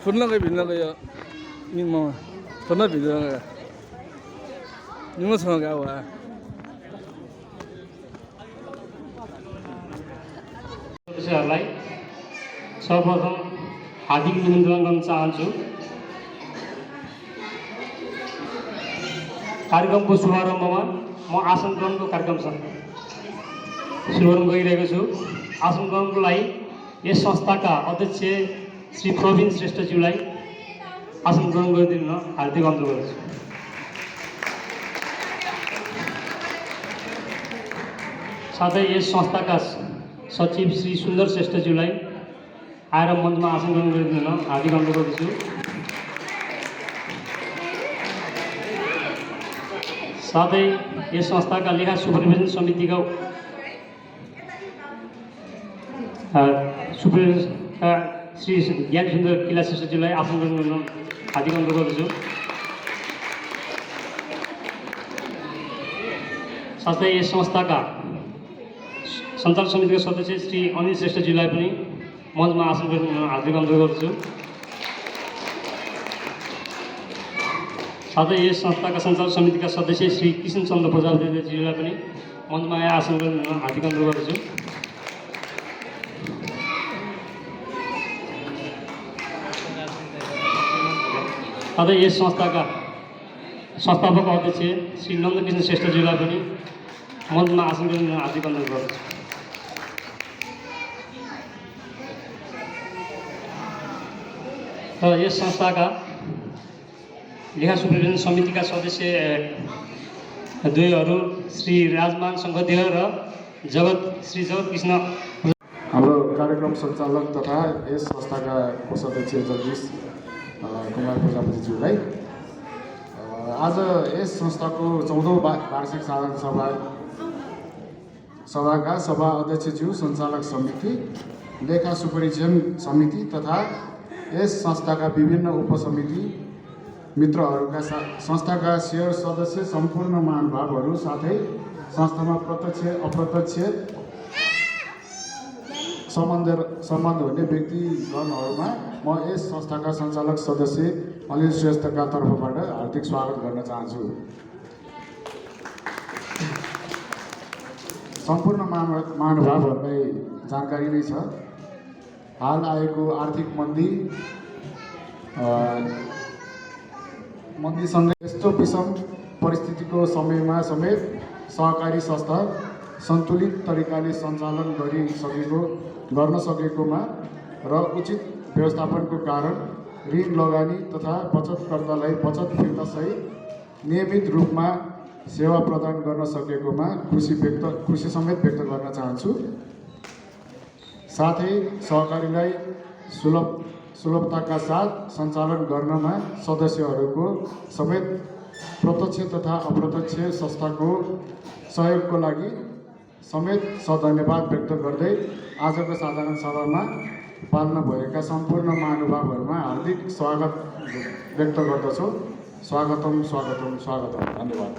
分那个比那个要密码，分那比那个，你们从哪给我啊？ सदस्यहरूलाई सर्वप्रथम हार्दिक निमन्त्रण गर्न चाहन्छु। कार्यक्रमको शुभारम्भमा म आसन ग्रहणको कार्यक्रमसँग शुभारम्भ गरिरहेको छु। आसन ग्रहणको लागि यस संस्थाका अध्यक्ष श्री प्रवीण श्रेष्ठज्यूलाई आसन ग्रहण गरिदिन हार्दिक अनुरोध गर्छु। साथै यस संस्थाका सचिव श्री सुन्दर श्रेष्ठज्यूलाई आएर मञ्चमा आसन ग्रहण गरिदिन हार्दिक अनुरोध गर्दछु। साथै यस संस्थाका लेखा सुपरभिजन समितिका सुपरभिजनका श्री ज्ञान सुन्दर किला श्रेष्ठज्यूलाई आसन ग्रहण गर्न हार्दिक अनुरोध गर्दछु। साथै यस संस्थाका सञ्चालक समितिका सदस्य श्री अनिल श्रेष्ठज्यूलाई पनि मञ्चमा आसन गर्न हार्दिक अनुरोध गर्दछु। साथै यस संस्थाका सञ्चालक समितिका सदस्य श्री कृष्ण चन्द्र प्रजापतिज्यूलाई पनि मञ्चमा आसन गर्न हार्दिक अनुरोध गर्दछु। साथै यस संस्थाका संस्थापक अध्यक्ष श्री नन्दकृष्ण श्रेष्ठज्यूलाई पनि मञ्चमा आसन गर्न हार्दिक अनुरोध गर्दछु। र यस संस्थाका लेखा सुपरभिजन समितिका सदस्य द्वयहरू श्री राजमान शङ्करदेव र श्री जगत कृष्ण हाम्रो कार्यक्रम सञ्चालक तथा यस संस्थाका कोषाध्यक्ष जगदीश कुमार प्रजापतिज्यूलाई आज यस संस्थाको 14औं वार्षिक साधारण सभाका सभा अध्यक्षज्यू, सञ्चालक समिति, लेखा सुपरभिजन समिति तथा यस संस्थाका विभिन्न उपसमिति मित्रहरूका संस्थाका शेयर सदस्य सम्पूर्ण महानुभावहरू साथै संस्थामा प्रत्यक्ष अप्रत्यक्ष सम्बन्ध हुने व्यक्तिगणहरूमा म यस संस्थाका सञ्चालक सदस्य अनिल श्रेष्ठका तर्फबाट हार्दिक स्वागत गर्न चाहन्छु। सम्पूर्ण महानुभावहरूलाई जानकारी नै छ, हाल आएको आर्थिक मन्दीसँगै यस्तो विषम परिस्थितिको समयमा समेत सहकारी संस्था सन्तुलित तरिकाले सञ्चालन गर्न सकेकोमा र उचित व्यवस्थापनको कारण ऋण लगानी तथा बचतकर्तालाई बचत फिर्ता सहित नियमित रूपमा सेवा प्रदान गर्न सकेकोमा खुसी समेत व्यक्त गर्न चाहन्छु। साथै सहकारीलाई सुलभताका साथ सञ्चालन गर्नमा सदस्यहरूको समेत प्रत्यक्ष तथा अप्रत्यक्ष संस्थाको सहयोगको लागि समेत सधन्यवाद व्यक्त गर्दै आजको साधारण सभामा पाल्न भएका सम्पूर्ण महानुभावहरूमा हार्दिक स्वागत व्यक्त गर्दछु। स्वागतम स्वागतम स्वागतम। धन्यवाद।